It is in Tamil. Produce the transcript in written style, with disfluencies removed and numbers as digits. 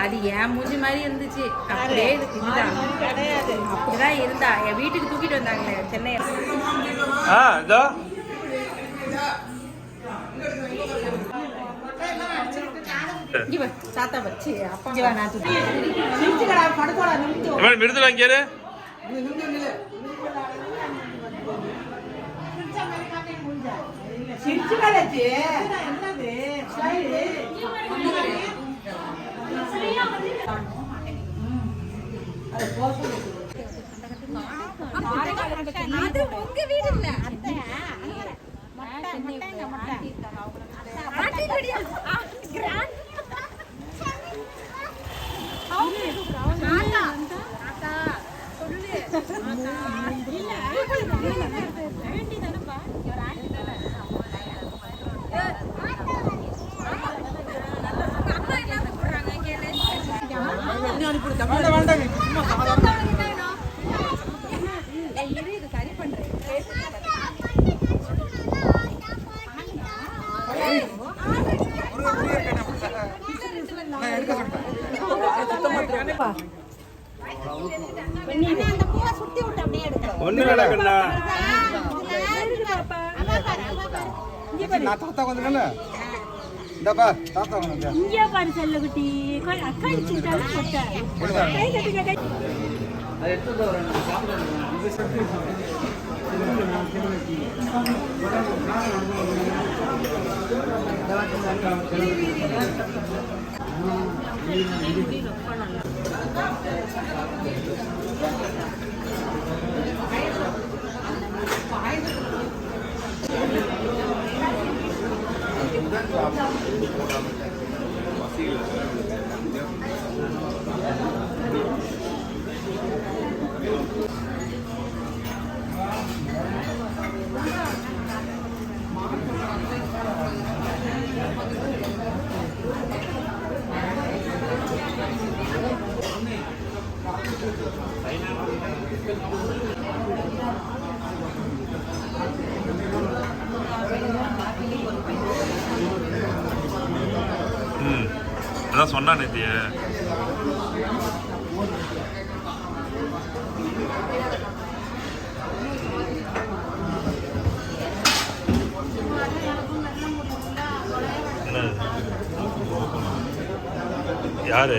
அது ஏன் மூஞ்சி மாதிரி இருந்துச்சு. அப்படியே இதுதான் அப்படிதான் இருந்தா. என் வீட்டுக்கு தூக்கிட்டு வந்தாங்களே சென்னை. தாத்தா வச்சு அப்பா நான் மிருது வாங்கியாரு அது உங்க வீடு இல்ல அத்தை. சரி பண்றேன். ஒண்ணு நடக்குண்ணா தாத்தா கொஞ்சம் இந்தப்பா தாத்தா இங்கே பாரு செல்ல குட்டி கடிச்சுட்டாலும் அது எடுத்து அதான் சொன்னா நேத்திய யாரு